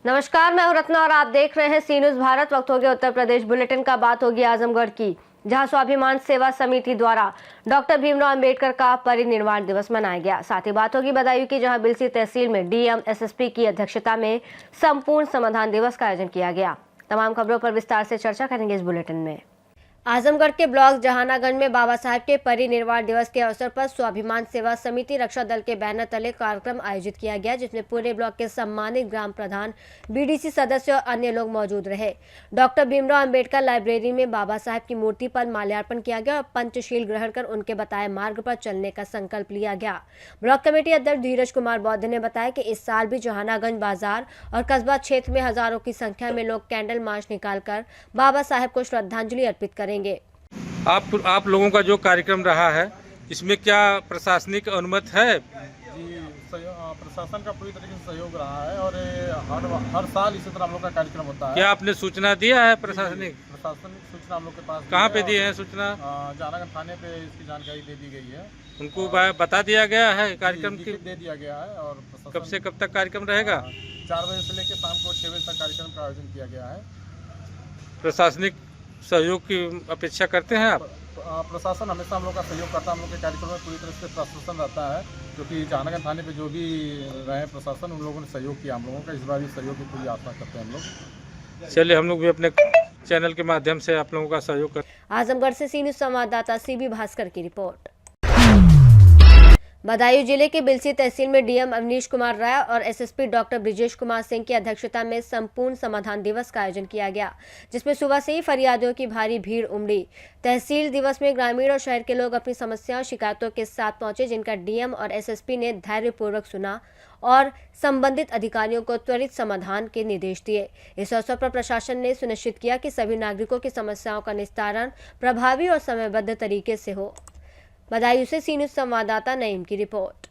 नमस्कार, मैं हूं रत्ना और आप देख रहे हैं सी न्यूज भारत। वक्त हो गया उत्तर प्रदेश बुलेटिन का। बात होगी आजमगढ़ की, जहां स्वाभिमान सेवा समिति द्वारा डॉक्टर भीमराव अंबेडकर का परिनिर्वाण दिवस मनाया गया। साथ ही बात होगी बदायूं की, जहां बिलसी तहसील में डीएम एसएसपी की अध्यक्षता में संपूर्ण समाधान दिवस का आयोजन किया गया। तमाम खबरों पर विस्तार से चर्चा करेंगे इस बुलेटिन में। आजमगढ़ के ब्लॉक जहानागंज में बाबा साहेब के परिनिर्वाण दिवस के अवसर पर स्वाभिमान सेवा समिति रक्षा दल के बैनर तले कार्यक्रम आयोजित किया गया, जिसमें पूरे ब्लॉक के सम्मानित ग्राम प्रधान, बीडीसी सदस्य और अन्य लोग मौजूद रहे। डॉक्टर भीमराव अंबेडकर लाइब्रेरी में बाबा साहेब की मूर्ति पर माल्यार्पण किया गया और पंचशील ग्रहण कर उनके बताए मार्ग पर चलने का संकल्प लिया गया। ब्लॉक कमेटी अध्यक्ष धीरज कुमार बौद्ध ने बताया कि इस साल भी जहानागंज बाजार और कस्बा क्षेत्र में हजारों की संख्या में लोग कैंडल मार्च निकालकर बाबा साहेब को श्रद्धांजलि अर्पित करेंगे। आप लोगों का जो कार्यक्रम रहा है, इसमें क्या प्रशासनिक अनुमति है? जी, प्रशासन का पूरी तरीके से सहयोग रहा है और हर साल इसी तरह हम लोग का कार्यक्रम होता है। क्या आपने सूचना दिया है प्रशासनिक सूचना हम लोग के पास? कहाँ पे दिए हैं सूचना? जहानागंज थाने पे इसकी जानकारी दे दी गई है। उनको बता दिया गया है कार्यक्रम की? दे दिया गया है। और कब से कब तक कार्यक्रम रहेगा? 4 बजे से लेकर शाम को 6 बजे तक कार्यक्रम का आयोजन किया गया है। प्रशासनिक सहयोग की अपेक्षा करते हैं आप? प्रशासन हमेशा हम लोग का सहयोग करता है। हम लोग के कार्यक्रम में पूरी तरह से प्रशासन रहता है, क्योंकि जहानागंज थाने पे जो भी रहे प्रशासन, उन लोगों ने सहयोग किया हम लोगों का। इस बार भी सहयोग की पूरी आशा करते हैं हम लोग। चलिए, हम लोग भी अपने चैनल के माध्यम से आप लोगों का सहयोग करते हैं। आजमगढ़ से सी न्यूज संवाददाता सीबी भास्कर की रिपोर्ट। बदायूं जिले के बिलसी तहसील में डीएम अवनीश कुमार राय और एसएसपी डॉक्टर ब्रिजेश कुमार सिंह की अध्यक्षता में संपूर्ण समाधान दिवस का आयोजन किया गया, जिसमें सुबह से ही फरियादियों की भारी भीड़ उमड़ी। तहसील दिवस में ग्रामीण और शहर के लोग अपनी समस्याओं शिकायतों के साथ पहुंचे, जिनका डीएम और एसएसपी ने धैर्यपूर्वक सुना और संबंधित अधिकारियों को त्वरित समाधान के निर्देश दिए। इस अवसर पर प्रशासन ने सुनिश्चित किया कि सभी नागरिकों की समस्याओं का निस्तारण प्रभावी और समयबद्ध तरीके से हो। बदायूं से सी न्यूज संवाददाता नईम की रिपोर्ट।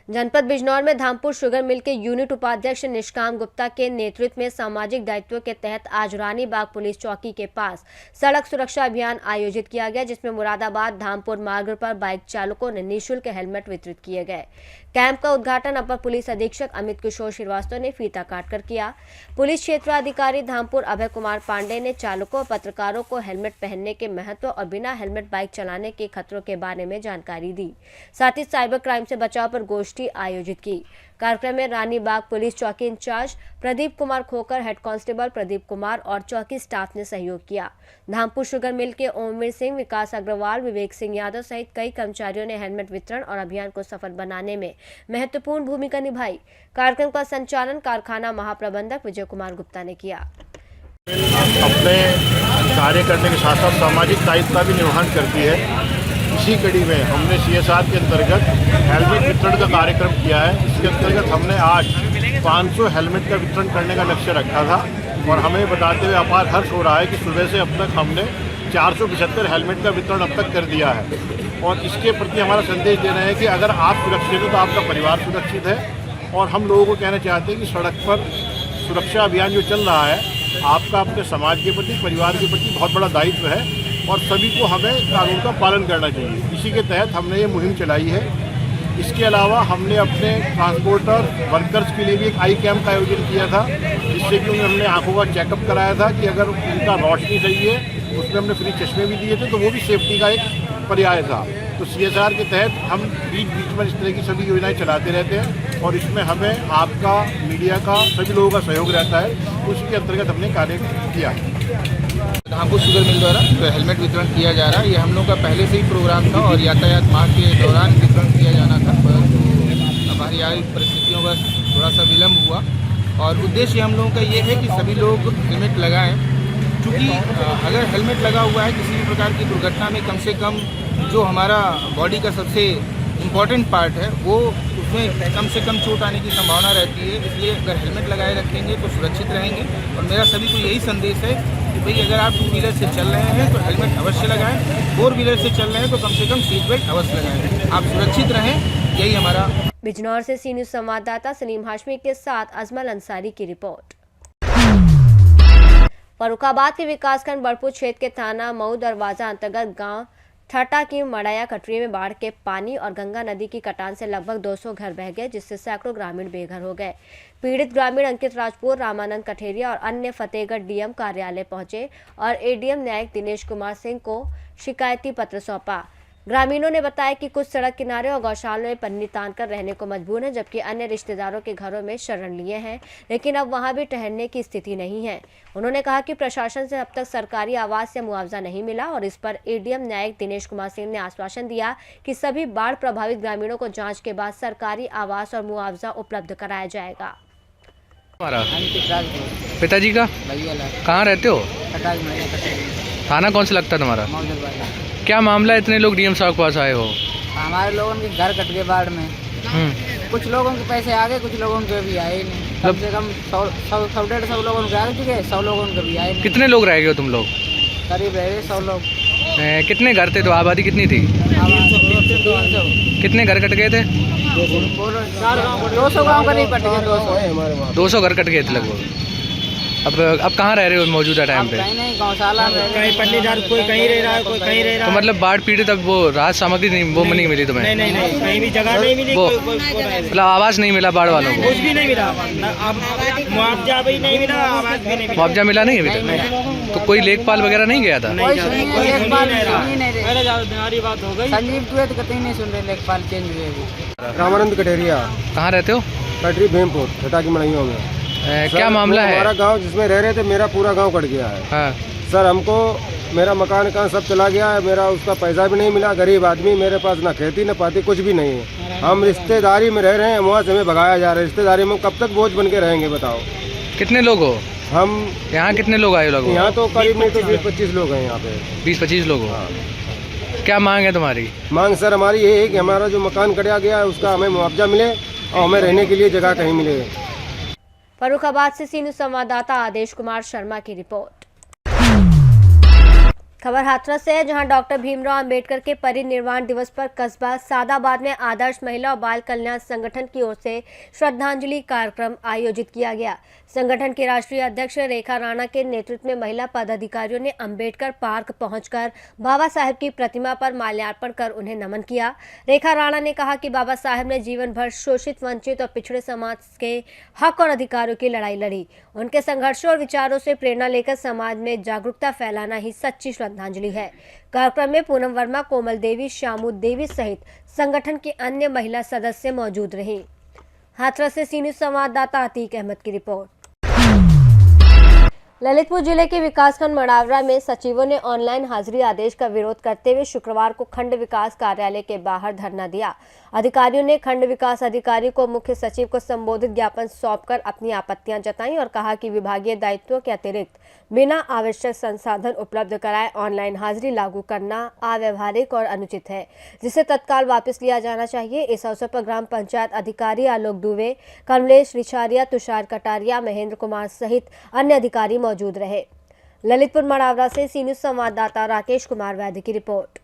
जनपद बिजनौर में धामपुर शुगर मिल के यूनिट उपाध्यक्ष निष्काम गुप्ता के नेतृत्व में सामाजिक दायित्व के तहत आज रानी बाग पुलिस चौकी के पास सड़क सुरक्षा अभियान आयोजित किया गया, जिसमें मुरादाबाद धामपुर मार्ग पर बाइक चालकों ने निःशुल्क हेलमेट वितरित किए गए। कैंप का उद्घाटन अपर पुलिस अधीक्षक अमित किशोर श्रीवास्तव ने फीता काटकर किया। पुलिस क्षेत्राधिकारी धामपुर अभय कुमार पांडे ने चालकों और पत्रकारों को हेलमेट पहनने के महत्व और बिना हेलमेट बाइक चलाने के खतरों के बारे में जानकारी दी। साथ ही साइबर क्राइम से बचाव पर गोष्ठी आयोजित की। कार्यक्रम में रानी बाग पुलिस चौकी इंचार्ज प्रदीप कुमार खोकर, हेड कांस्टेबल प्रदीप कुमार और चौकी स्टाफ ने सहयोग किया। धामपुर शुगर मिल के ओमवीर सिंह, विकास अग्रवाल, विवेक सिंह यादव सहित कई कर्मचारियों ने हेलमेट वितरण और अभियान को सफल बनाने में महत्वपूर्ण भूमिका निभाई। कार्यक्रम का संचालन कारखाना महाप्रबंधक विजय कुमार गुप्ता ने किया। अपने कार्य करने के साथ साथ सामाजिक दायित्व का भी निर्वहन करती है। इसी कड़ी में हमने CSR के अंतर्गत हेलमेट वितरण का कार्यक्रम किया है। इसके अंतर्गत हमने आज 500 हेलमेट का वितरण करने का लक्ष्य रखा था और हमें बताते हुए अपार हर्ष हो रहा है कि सुबह से अब तक हमने 475 हेलमेट का वितरण अब तक कर दिया है। और इसके प्रति हमारा संदेश दे रहे हैं कि अगर आप सुरक्षित हो तो आपका परिवार सुरक्षित है। और हम लोगों को कहना चाहते हैं कि सड़क पर सुरक्षा अभियान जो चल रहा है, आपका अपने समाज के प्रति, परिवार के प्रति बहुत बड़ा दायित्व है और सभी को हमें कानून का पालन करना चाहिए। इसी के तहत हमने ये मुहिम चलाई है। इसके अलावा हमने अपने ट्रांसपोर्टर वर्कर्स के लिए भी एक आई कैम्प का आयोजन किया था, जिससे कि हमने आंखों का चेकअप कराया था कि अगर उनका रोशनी सही है, उसमें हमने फ्री चश्मे भी दिए थे, तो वो भी सेफ्टी का एक पर्याय था। तो CSR के तहत हम बीच बीच में इस तरह की सभी योजनाएं चलाते रहते हैं और इसमें हमें आपका, मीडिया का, सभी लोगों का सहयोग रहता है। उसी के अंतर्गत हमने कार्य किया है। धामपुर शुगर मिल द्वारा तो हेलमेट वितरण किया जा रहा है। ये हम लोग का पहले से ही प्रोग्राम था और यातायात माह के दौरान वितरण किया जाना था, परंतु अपरिहार्य परिस्थितियों का थोड़ा सा विलम्ब हुआ। और उद्देश्य हम लोगों का ये है कि सभी लोग हेलमेट लगाएं, क्योंकि अगर हेलमेट लगा हुआ है किसी भी प्रकार की दुर्घटना में, कम से कम जो हमारा बॉडी का सबसे इम्पॉर्टेंट पार्ट है वो, उसमें कम से कम चोट आने की संभावना रहती है। इसलिए अगर हेलमेट लगाए रखेंगे तो सुरक्षित रहेंगे। और मेरा सभी को यही संदेश है कि भाई अगर आप 2 व्हीलर से चल रहे हैं तो हेलमेट अवश्य लगाएं, 4 व्हीलर से चल रहे हैं तो कम से कम सीट बेल्ट अवश्य लगाएं। आप सुरक्षित रहें, यही हमारा। बिजनौर से सी न्यूज संवाददाता सलीम हाशमी के साथ अजमल अंसारी की रिपोर्ट। फर्रुखाबाद के विकासखंड बड़पुर क्षेत्र के थाना मऊ दरवाजा अंतर्गत गांव ठट्टा की मड़ाया कटरी में बाढ़ के पानी और गंगा नदी की कटान से लगभग 200 घर बह गए, जिससे सैकड़ों ग्रामीण बेघर हो गए। पीड़ित ग्रामीण अंकित राजपुर, रामानंद कठेरिया और अन्य फतेहगढ़ डीएम कार्यालय पहुंचे और एडीएम न्यायिक दिनेश कुमार सिंह को शिकायती पत्र सौंपा। ग्रामीणों ने बताया कि कुछ सड़क किनारे और गौशालों में पन्नी तान कर रहने को मजबूर हैं, जबकि अन्य रिश्तेदारों के घरों में शरण लिए हैं, लेकिन अब वहां भी ठहरने की स्थिति नहीं है। उन्होंने कहा कि प्रशासन से अब तक सरकारी आवास या मुआवजा नहीं मिला और इस पर एडीएम न्यायिक दिनेश कुमार सिंह ने आश्वासन दिया कि सभी बाढ़ प्रभावित ग्रामीणों को जांच के बाद सरकारी आवास और मुआवजा उपलब्ध कराया जाएगा। पिताजी का कहाँ रहते हो? थाना कौन सा लगता है तुम्हारा? क्या मामला है, इतने लोग डीएम साहब के पास आए हो? हमारे लोगों के घर कट गए बाढ़ में। कुछ लोगों के पैसे आ गए, कुछ लोगों के भी आए नहीं। कम से कम 100-150 लोगों के आ चुके, 100 लोगों के भी आए नहीं। कितने लोग रह गए हो तुम लोग? करीब रह गए 100 लोग। कितने घर थे? तो आबादी कितनी थी? 300। कितने घर कट गए थे? 200 गाँव करीब कट गए। 200 घर कट गए थे लगभग। अब कहाँ रह रहे हो मौजूदा टाइम पे? कहीं नहीं, गौशाला में। कहीं पन्नीदार, कोई कहीं रह रहा है, कोई कहीं रह रहा तो है। मतलब बाढ़ पीड़ित अब वो राहत सामग्री नहीं, वो नहीं मिली तुम्हें? नहीं, कहीं भी जगह नहीं मिली। वो मतलब आवास नहीं मिला बाढ़ वालों को? कुछ भी नहीं मिला। अब मुआवजा भी नहीं मिला, आवाज भी नहीं मिला। मुआवजा मिला नहीं अभी तक? तो कोई लेखपाल वगैरह नहीं गया था? बीमारी बात हो गई। संजीव दुए तो कहीं नहीं सुन रहे, लेखपाल चेंज हुए। रामानंद कटेरिया, कहाँ रहते हो? कटरी भीमपुर, ठट्टा की मड़ाइयों में। क्या मामला है? हमारा गांव जिसमें रह रहे थे, मेरा पूरा गांव कट गया है। हाँ। सर, हमको मेरा मकान का सब चला गया है, मेरा उसका पैसा भी नहीं मिला। गरीब आदमी, मेरे पास ना खेती न पाती, कुछ भी नहीं है। हम रिश्तेदारी में रह रहे हैं, वहाँ से हमें भगाया जा रहा है। रिश्तेदारी में कब तक बोझ बन के रहेंगे बताओ? कितने लोग हो? हम यहाँ कितने लोग आए लोग? यहाँ तो करीब नहीं तो 20-25 लोग हैं यहाँ पे। 20-25 लोग हो? क्या मांग है तुम्हारी? मांग सर हमारी ये है कि हमारा जो मकान कटा गया है उसका हमें मुआवजा मिले और हमें रहने के लिए जगह कहीं मिले। फर्रुखाबाद से सी न्यूज़ संवाददाता आदेश कुमार शर्मा की रिपोर्ट। खबर हाथरस से है, जहां डॉक्टर भीमराव अंबेडकर के परिनिर्वाण दिवस पर कस्बा सादाबाद में आदर्श महिला और बाल कल्याण संगठन की ओर से श्रद्धांजलि कार्यक्रम आयोजित किया गया। संगठन की राष्ट्रीय अध्यक्ष रेखा राणा के नेतृत्व में महिला पदाधिकारियों ने अंबेडकर पार्क पहुंचकर बाबा साहेब की प्रतिमा पर माल्यार्पण कर उन्हें नमन किया। रेखा राणा ने कहा कि बाबा साहेब ने जीवन भर शोषित, वंचित और पिछड़े समाज के हक और अधिकारों की लड़ाई लड़ी। उनके संघर्षों और विचारों से प्रेरणा लेकर समाज में जागरूकता फैलाना ही सच्ची श्रद्धांजलि है। कार्यक्रम में पूनम वर्मा, कोमल देवी, श्यामू देवी सहित संगठन की अन्य महिला सदस्य मौजूद रहीं। हाथरस से सी न्यूज़ संवाददाता अतीक अहमद की रिपोर्ट। ललितपुर जिले के विकासखंड मड़ावरा में सचिवों ने ऑनलाइन हाजिरी आदेश का विरोध करते हुए शुक्रवार को खंड विकास कार्यालय के बाहर धरना दिया। अधिकारियों ने खंड विकास अधिकारी को मुख्य सचिव को संबोधित ज्ञापन सौंपकर अपनी आपत्तियां जताई और कहा कि विभागीय दायित्वों के अतिरिक्त बिना आवश्यक संसाधन उपलब्ध कराए ऑनलाइन हाजिरी लागू करना अव्यावहारिक और अनुचित है, जिसे तत्काल वापस लिया जाना चाहिए। इस अवसर पर ग्राम पंचायत अधिकारी आलोक दुबे, कमलेश रिछारिया, तुषार कटारिया, महेंद्र कुमार सहित अन्य अधिकारी मौजूद रहे। ललितपुर मड़ावरा से सी न्यूज़ संवाददाता राकेश कुमार वैद्य की रिपोर्ट।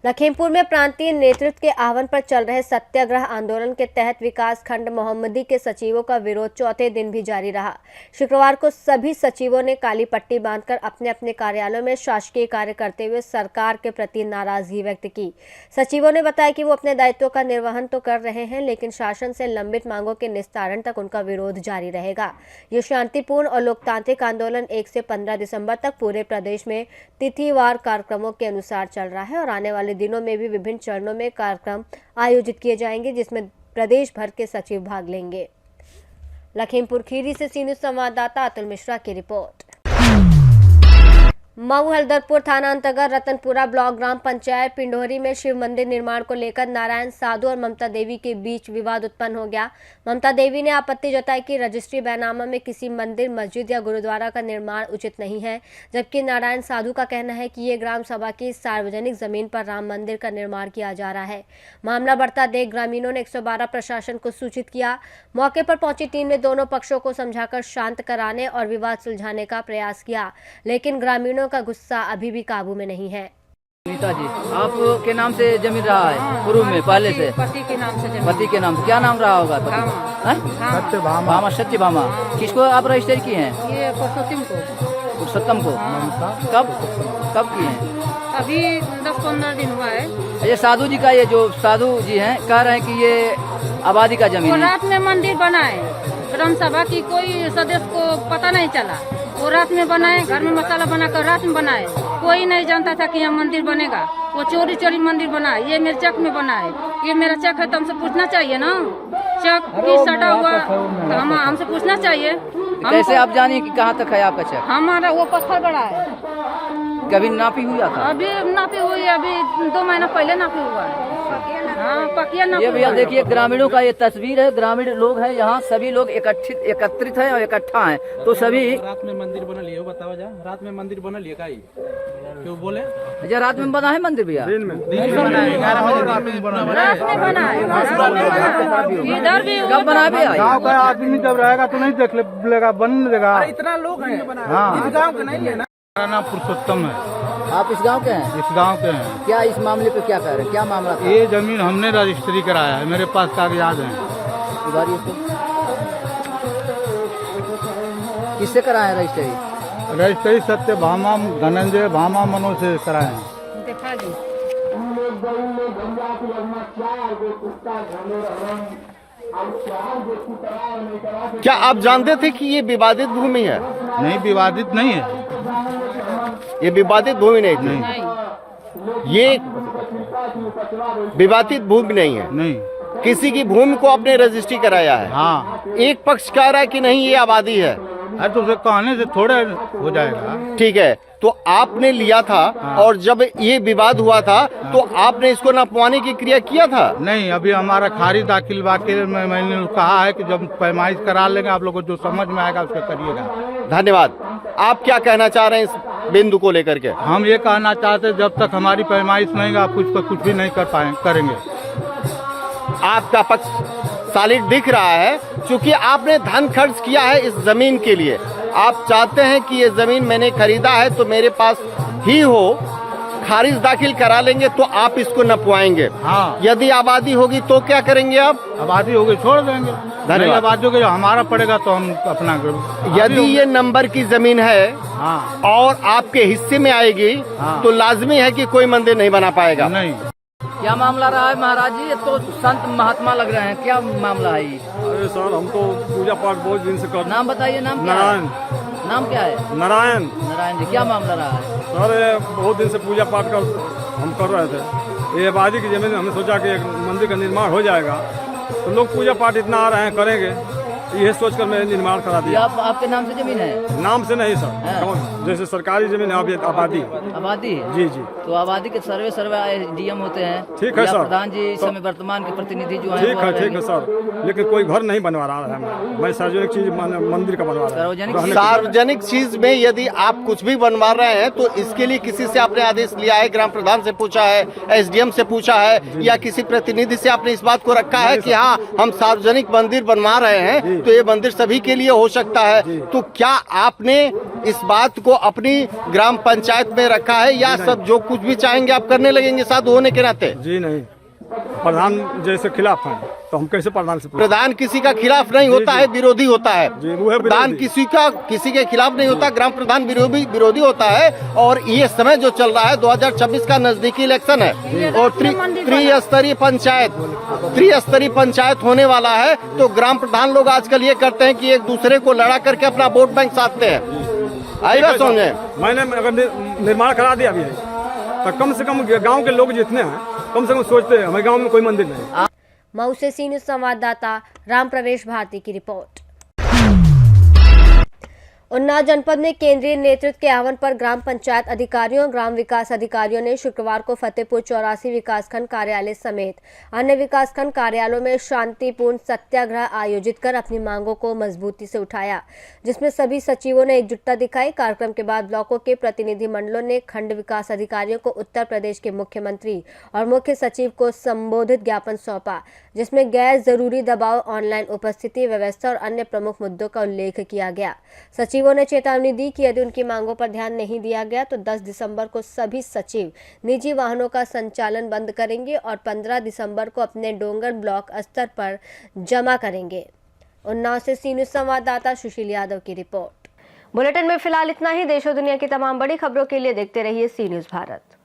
लखीमपुर में प्रांतीय नेतृत्व के आह्वान पर चल रहे सत्याग्रह आंदोलन के तहत विकास खंड मोहम्मदी के सचिवों का विरोध चौथे दिन भी जारी रहा। शुक्रवार को सभी सचिवों ने काली पट्टी बांधकर अपने अपने कार्यालयों में शासकीय कार्य करते हुए सरकार के प्रति नाराजगी व्यक्त की। सचिवों ने बताया कि वो अपने दायित्वों का निर्वहन तो कर रहे हैं, लेकिन शासन से लंबित मांगों के निस्तारण तक उनका विरोध जारी रहेगा। ये शांतिपूर्ण और लोकतांत्रिक आंदोलन 1 से 15 दिसंबर तक पूरे प्रदेश में तिथिवार कार्यक्रमों के अनुसार चल रहा है और आने वाले दिनों में भी विभिन्न चरणों में कार्यक्रम आयोजित किए जाएंगे, जिसमें प्रदेश भर के सचिव भाग लेंगे। लखीमपुर खीरी से सी न्यूज़ संवाददाता अतुल मिश्रा की रिपोर्ट। मऊ हल्दरपुर थाना अंतर्गत रतनपुरा ब्लॉक ग्राम पंचायत पिंडोरी में शिव मंदिर निर्माण को लेकर नारायण साधु और ममता देवी के बीच विवाद उत्पन्न हो गया। ममता देवी ने आपत्ति जताई कि रजिस्ट्री बैनामा में किसी मंदिर, मस्जिद या गुरुद्वारा का निर्माण उचित नहीं है, जबकि नारायण साधु का कहना है कि ये ग्राम सभा की सार्वजनिक जमीन पर राम मंदिर का निर्माण किया जा रहा है। मामला बढ़ता देख ग्रामीणों ने 112 प्रशासन को सूचित किया। मौके पर पहुंची टीम ने दोनों पक्षों को समझाकर शांत कराने और विवाद सुलझाने का प्रयास किया, लेकिन ग्रामीणों का गुस्सा अभी भी काबू में नहीं है। नीताजी, आपके नाम से जमीन रहा है पूर्व में, पहले से? पति के नाम से। पति के नाम से क्या नाम रहा होगा? भामा सत्यभामा। किसको आप रजिस्टर किए हैं? ये पुरुषोत्तम को पुरुषोत्तम को। कब कब किए हैं? अभी 10-15 दिन हुआ है। ये साधु जी का, ये जो साधु जी हैं कह रहे हैं कि ये आबादी का जमीन है। रात में मंदिर बनाए, ग्राम सभा की कोई सदस्य को पता नहीं चला। वो रात में बनाए, घर में मसाला बनाकर रात में बनाए। कोई नहीं जानता था कि यहाँ मंदिर बनेगा। वो चोरी चोरी मंदिर बनाए। ये मेरे चक में बनाए। ये मेरा चक है तो हमसे पूछना चाहिए ना। चक भी सटा हुआ तो हमसे पूछना चाहिए। कैसे आप जानिए कि कहाँ तक है आपका चक? हमारा वो पत्थर बड़ा है। कभी नापी हुआ था? अभी नापी हुई है, अभी 2 महीना पहले नापी हुआ है। हाँ, पकिया नापी। ये भैया देखिए ग्रामीणों का ये तस्वीर है। ग्रामीण लोग हैं यहाँ, सभी लोग एकत्रित हैं और इकट्ठा हैं। तो सभी रात में मंदिर बना लिए, बताओ जा। रात में मंदिर बना लिए का क्यों बोले? अच्छा, रात में बना है मंदिर भैया? दिन में बना है, 11 बजे रात में बना है। रात में बना है, इधर भी। कब बना भैया? गाँव का आदमी जब रहेगा तो नहीं देख लेगा, बन देगा। इतना लोग हैं, हाँ। इस गाँव का नहीं है ना। मेरा नाम पुरुषोत्तम है। आप इस गांव के हैं? इस गांव के हैं। क्या इस मामले पे क्या कह रहे हैं? क्या मामला था? ये जमीन हमने रजिस्ट्री कराया है, मेरे पास कागजात हैं। उधारी इसको किससे कराया है रजिस्ट्री? रजिस्ट्री सत्य भामा, धनंजय भामा, मनोज से कराए हैं। देखा जी। क्या आप जानते थे कि ये विवादित भूमि है? नहीं, विवादित नहीं है। ये विवादित भूमि नहीं थी। ये विवादित भूमि नहीं है। नहीं, किसी की भूमि को आपने रजिस्ट्री कराया है। हाँ। एक पक्ष कह रहा है कि नहीं ये आबादी है। अरे तो उसे कहने से थोड़ा हो जाएगा। ठीक है, तो आपने लिया था। हाँ। और जब ये विवाद हुआ था तो आपने इसको नपवाने की क्रिया किया था? नहीं, अभी हमारा खारिज दाखिल बाकी में मैंने कहा है कि जब पैमाइश करा लेंगे आप लोग को जो समझ में आएगा उसका करिएगा। धन्यवाद। आप क्या कहना चाह रहे हैं इस बिंदु को लेकर के? हम ये कहना चाहते जब तक हमारी पैमाइश नहीं आप कुछ भी नहीं करेंगे। आपका पक्ष सॉलिड दिख रहा है क्योंकि आपने धन खर्च किया है इस जमीन के लिए। आप चाहते हैं कि ये जमीन मैंने खरीदा है तो मेरे पास ही हो। खारिज दाखिल करा लेंगे तो आप इसको नपवाएंगे। हाँ। यदि आबादी होगी तो क्या करेंगे आप? आबादी होगी छोड़ देंगे। धन्यवाद। आबादी होगी हमारा पड़ेगा तो हम अपना यदि ये नंबर की जमीन है हाँ और आपके हिस्से में आएगी हाँ। तो लाजमी है कि कोई मंदिर नहीं बना पाएगा। नहीं। क्या मामला रहा है महाराज जी? ये तो संत महात्मा लग रहे हैं, क्या मामला है ये? अरे सर, हम तो पूजा पाठ बहुत दिन से कर। नाम बताइए। नाम क्या है? नाम क्या है? नारायण। नारायण जी, क्या मामला रहा है? सर, बहुत दिन से पूजा पाठ हम कर रहे थे। ये आबादी की जमीन हमने सोचा कि एक मंदिर का निर्माण हो जाएगा तो लोग पूजा पाठ इतना आ रहे हैं करेंगे, यह सोचकर मैंने निर्माण करा दिया। आपके नाम से जमीन है? नाम से नहीं सर, जैसे सरकारी जमीन है आबादी। आबादी? जी जी। तो आबादी के सर्वे डीएम होते हैं। ठीक है सर। प्रधान जी इस समय वर्तमान के प्रतिनिधि जो है। ठीक है सर, लेकिन कोई घर नहीं बनवा रहा है। मैं सार्वजनिक चीज मंदिर का बनवा रहा हूँ। सार्वजनिक चीज में यदि आप कुछ भी बनवा रहे हैं तो इसके लिए किसी से आपने आदेश लिया है? ग्राम प्रधान से पूछा है, एसडीएम से पूछा है, या किसी प्रतिनिधि से आपने इस बात को रखा है कि हाँ हम सार्वजनिक मंदिर बनवा रहे हैं तो ये मंदिर सभी के लिए हो सकता है? तो क्या आपने इस बात को अपनी ग्राम पंचायत में रखा है या सब जो कुछ भी चाहेंगे आप करने लगेंगे साधु होने के नाते? जी नहीं, प्रधान जैसे खिलाफ हैं तो हम कैसे प्रधान से? प्रधान किसी का खिलाफ नहीं होता है, विरोधी होता है। प्रधान किसी के खिलाफ नहीं होता, ग्राम प्रधान विरोधी होता है। और ये समय जो चल रहा है 2026 का नजदीकी इलेक्शन है और त्रिस्तरीय पंचायत होने वाला है। तो ग्राम प्रधान लोग आजकल ये करते हैं कि एक दूसरे को लड़ा करके अपना वोट बैंक साधते हैं। आइएगा समझे, मैंने अगर निर्माण करा दिया अभी तो कम से कम गांव के लोग जितने हैं कम से कम सोचते हैं हमारे गांव में कोई मंदिर नहीं। मऊ से सी न्यूज संवाददाता राम प्रवेश भारती की रिपोर्ट। उन्नाव जनपद में केंद्रीय नेतृत्व के आह्वान पर ग्राम पंचायत अधिकारियों और ग्राम विकास अधिकारियों ने शुक्रवार को फतेहपुर 84 विकासखंड कार्यालय समेत अन्य विकासखंड कार्यालयों में शांतिपूर्ण सत्याग्रह आयोजित कर अपनी मांगों को मजबूती से उठाया, जिसमें सभी सचिवों ने एकजुटता दिखाई। कार्यक्रम के बाद ब्लॉकों के प्रतिनिधि मंडलों ने खंड विकास अधिकारियों को उत्तर प्रदेश के मुख्यमंत्री और मुख्य सचिव को संबोधित ज्ञापन सौंपा, जिसमें गैर जरूरी दबाव, ऑनलाइन उपस्थिति व्यवस्था और अन्य प्रमुख मुद्दों का उल्लेख किया गया। सचिवों ने चेतावनी दी कि यदि उनकी मांगों पर ध्यान नहीं दिया गया तो 10 दिसंबर को सभी सचिव निजी वाहनों का संचालन बंद करेंगे और 15 दिसंबर को अपने डोंगर ब्लॉक स्तर पर जमा करेंगे। उन्नाव से सी न्यूज़ संवाददाता सुशील यादव की रिपोर्ट। बुलेटिन में फिलहाल इतना ही। देश और दुनिया की तमाम बड़ी खबरों के लिए देखते रहिए सी न्यूज़ भारत।